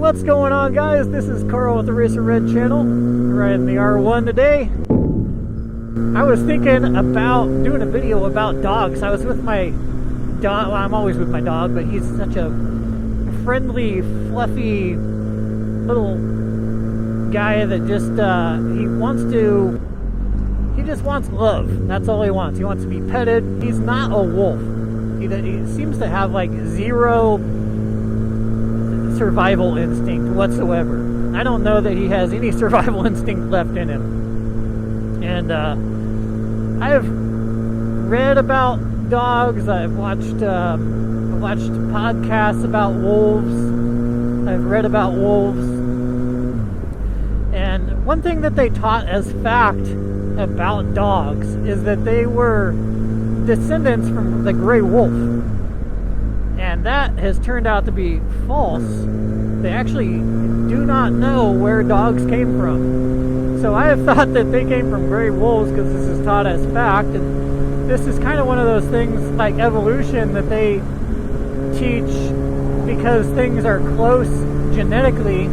What's going on, guys? This is Carl with the Racerred channel. We're riding the R1 today. I was thinking about doing a video about dogs. I was with my dog. Well, I'm always with my dog, but he's such a friendly, fluffy little guy that just he just wants love. That's all he wants. He wants to be petted. He's not a wolf. He seems to have like zero survival instinct whatsoever. I don't know that he has any survival instinct left in him. And I've read about dogs. I've watched podcasts about wolves. I've read about wolves. And one thing that they taught as fact about dogs is that they were descendants from the gray wolf. And that has turned out to be false. They actually do not know where dogs came from. So I have thought that they came from gray wolves because this is taught as fact. And this is kind of one of those things like evolution that they teach because things are close genetically,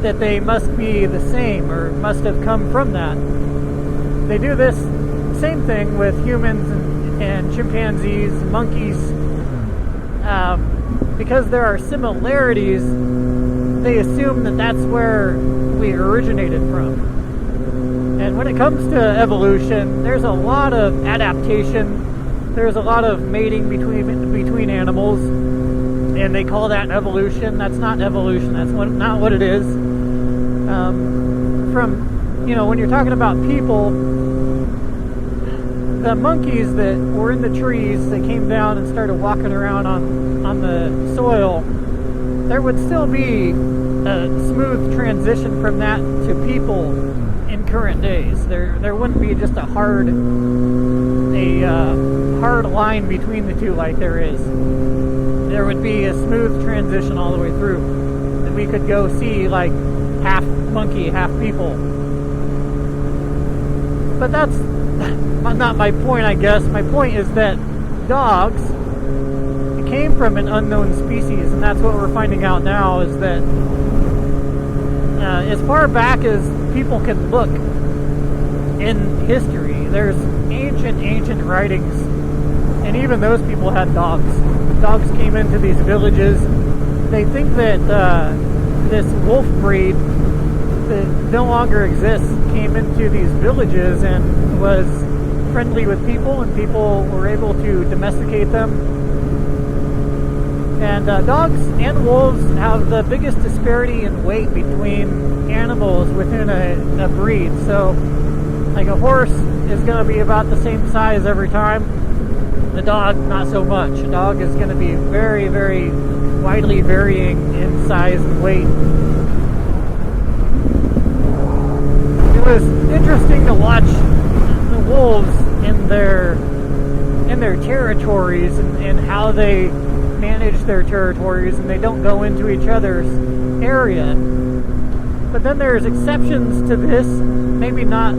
that they must be the same or must have come from that. They do this same thing with humans and chimpanzees, monkeys. Because there are similarities, they assume that that's where we originated from. And when it comes to evolution, there's a lot of adaptation. There's a lot of mating between animals, and they call that evolution. That's not evolution. That's not what it is. When you're talking about people, the monkeys that were in the trees that came down and started walking around on the soil, there would still be a smooth transition from that to people in current days. There wouldn't be just a hard line between the two like there is. There would be a smooth transition all the way through, and we could go see like half monkey, half people. But that's not my point, I guess. My point is that dogs came from an unknown species, and that's what we're finding out now, is that as far back as people can look in history, there's ancient writings, and even those people had dogs. Dogs came into these villages. They think that this wolf breed that no longer exists came into these villages and was friendly with people, and people were able to domesticate them. And dogs and wolves have the biggest disparity in weight between animals within a breed. So like a horse is going to be about the same size every time. The dog, not so much. A dog is going to be very, very widely varying in size and weight. It was interesting to watch the wolves in their territories and how they manage their territories, and they don't go into each other's area. But then there's exceptions to this, maybe not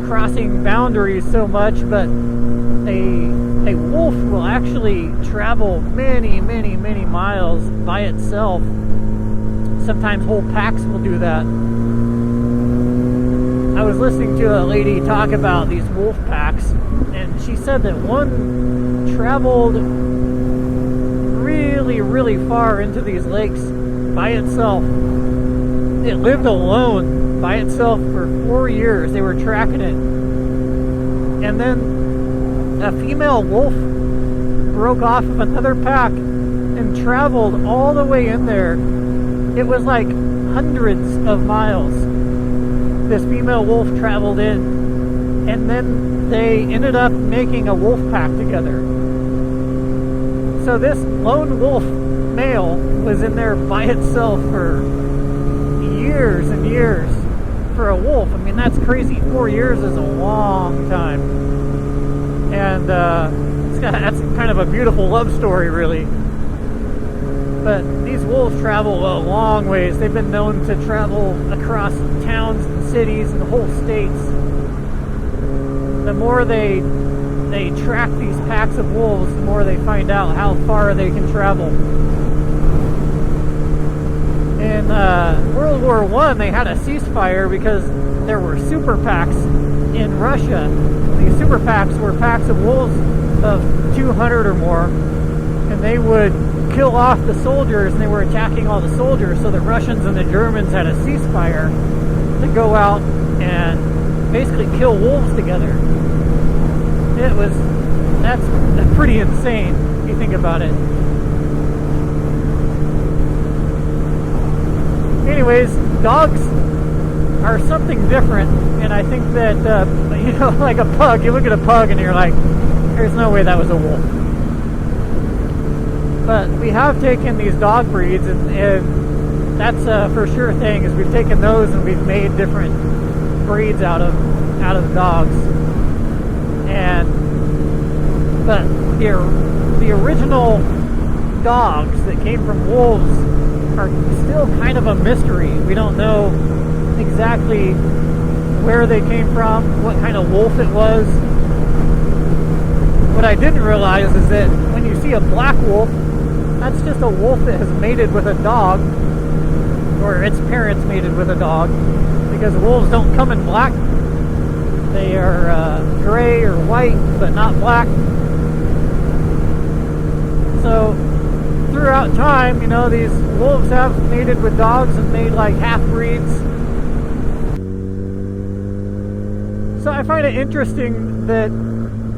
crossing boundaries so much, but a wolf will actually travel many miles by itself. Sometimes whole packs will do that. I was listening to a lady talk about these wolf packs, and she said that one traveled really far into these lakes by itself. It lived alone by itself for 4 years. They were tracking it. And then a female wolf broke off of another pack and traveled all the way in there. It was like hundreds of miles. This female wolf traveled in, and then they ended up making a wolf pack together. So this lone wolf male was in there by itself for years and years. For a wolf, I mean, that's crazy. 4 years is a long time. And that's kind of a beautiful love story, really. But these wolves travel a long ways. They've been known to travel across towns and cities and whole states. The more they track these packs of wolves, the more they find out how far they can travel. World War I, they had a ceasefire because there were super PACs in Russia. These super PACs were packs of wolves of 200 or more, and they would kill off the soldiers, and they were attacking all the soldiers, so the Russians and the Germans had a ceasefire to go out and basically kill wolves together. That's pretty insane if you think about it. Anyways, dogs are something different, and I think that, like a pug, you look at a pug and you're like, there's no way that was a wolf. But we have taken these dog breeds, and that's a for sure thing, is we've taken those and we've made different breeds out of dogs. But the original dogs that came from wolves are still kind of a mystery. We don't know exactly where they came from, what kind of wolf it was. What I didn't realize is that when you see a black wolf, that's just a wolf that has mated with a dog, or its parents mated with a dog, because wolves don't come in black. They are gray or white, but not black. So throughout time, these wolves have mated with dogs and made like half-breeds. So I find it interesting that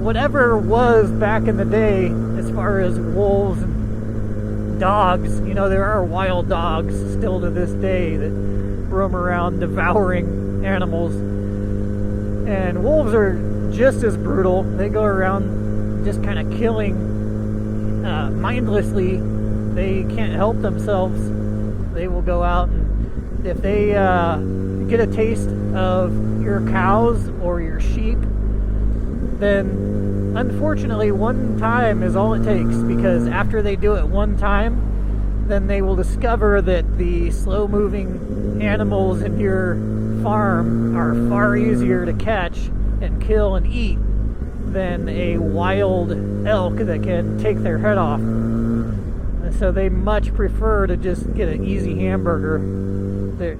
whatever was back in the day, as far as wolves and dogs, there are wild dogs still to this day that roam around devouring animals. And wolves are just as brutal. They go around just kind of killing mindlessly. They can't help themselves. They will go out, and if they get a taste of your cows or your sheep, then unfortunately one time is all it takes, because after they do it one time, then they will discover that the slow-moving animals in your farm are far easier to catch and kill and eat than a wild elk that can take their head off. And so they much prefer to just get an easy hamburger.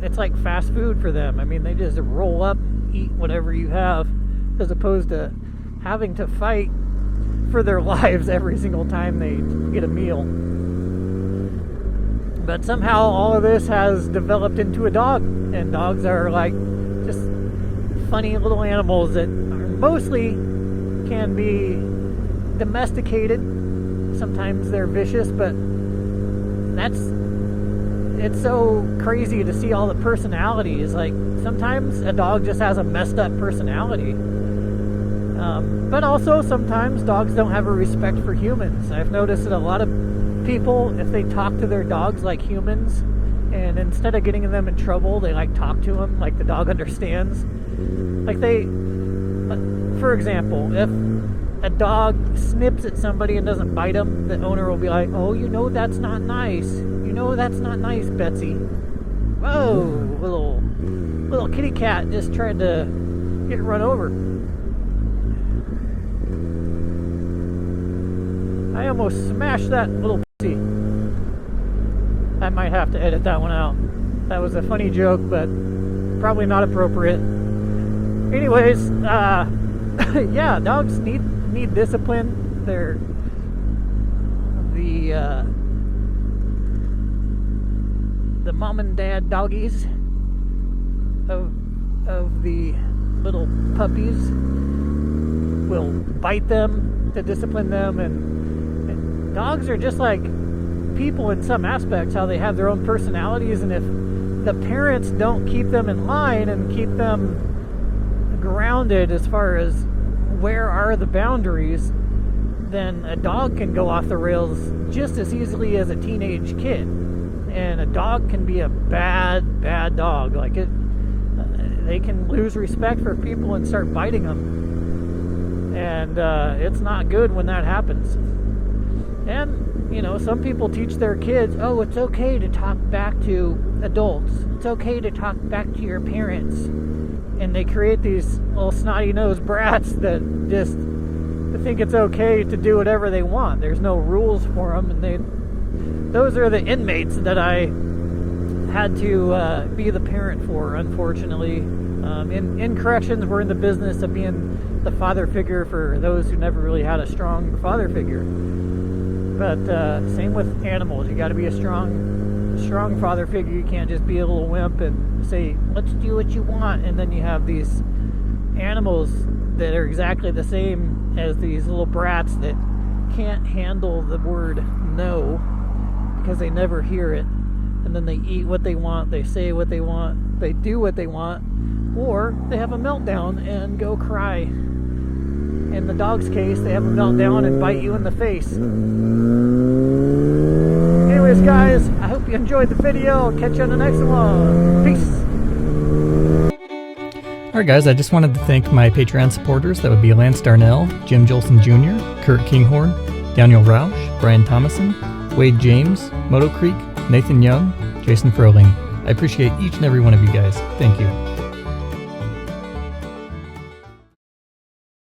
It's like fast food for them. I mean, they just roll up, eat whatever you have, as opposed to having to fight for their lives every single time they get a meal. But somehow all of this has developed into a dog, and dogs are like just funny little animals that mostly can be domesticated. Sometimes they're vicious, but it's so crazy to see all the personalities. Like, sometimes a dog just has a messed up personality. But also sometimes dogs don't have a respect for humans. I've noticed that a lot of people, if they talk to their dogs like humans, and instead of getting them in trouble, they like talk to them like the dog understands. Like for example, if a dog snips at somebody and doesn't bite them, the owner will be like, "Oh, that's not nice. That's not nice, Betsy." Whoa, little kitty cat just tried to get run over. I almost smashed that little pussy. I might have to edit that one out. That was a funny joke, but probably not appropriate. Anyways, yeah, dogs need discipline. They're the mom and dad doggies of the little puppies will bite them to discipline them, and dogs are just like people in some aspects, how they have their own personalities, and if the parents don't keep them in line and keep them grounded as far as where are the boundaries, then a dog can go off the rails just as easily as a teenage kid. And a dog can be a bad dog. Like they can lose respect for people and start biting them. And it's not good when that happens. And, some people teach their kids, oh, it's okay to talk back to adults. It's okay to talk back to your parents. And they create these little snotty-nosed brats that just think it's okay to do whatever they want. There's no rules for them, and those are the inmates that I had to be the parent for, unfortunately. In corrections, we're in the business of being the father figure for those who never really had a strong father figure. But same with animals. You got to be a strong father figure. You can't just be a little wimp and say, let's do what you want. And then you have these animals that are exactly the same as these little brats that can't handle the word no because they never hear it. And then they eat what they want, they say what they want, they do what they want, or they have a meltdown and go cry. In the dog's case, they have a meltdown and bite you in the face. Anyways, guys, I hope you enjoyed the video. I'll catch you on the next one. Peace. Alright guys, I just wanted to thank my Patreon supporters. That would be Lance Darnell, Jim Jolson Jr., Kurt Kinghorn, Daniel Roush, Brian Thomason, Wade James, Moto Creek, Nathan Young, Jason Froling. I appreciate each and every one of you guys. Thank you.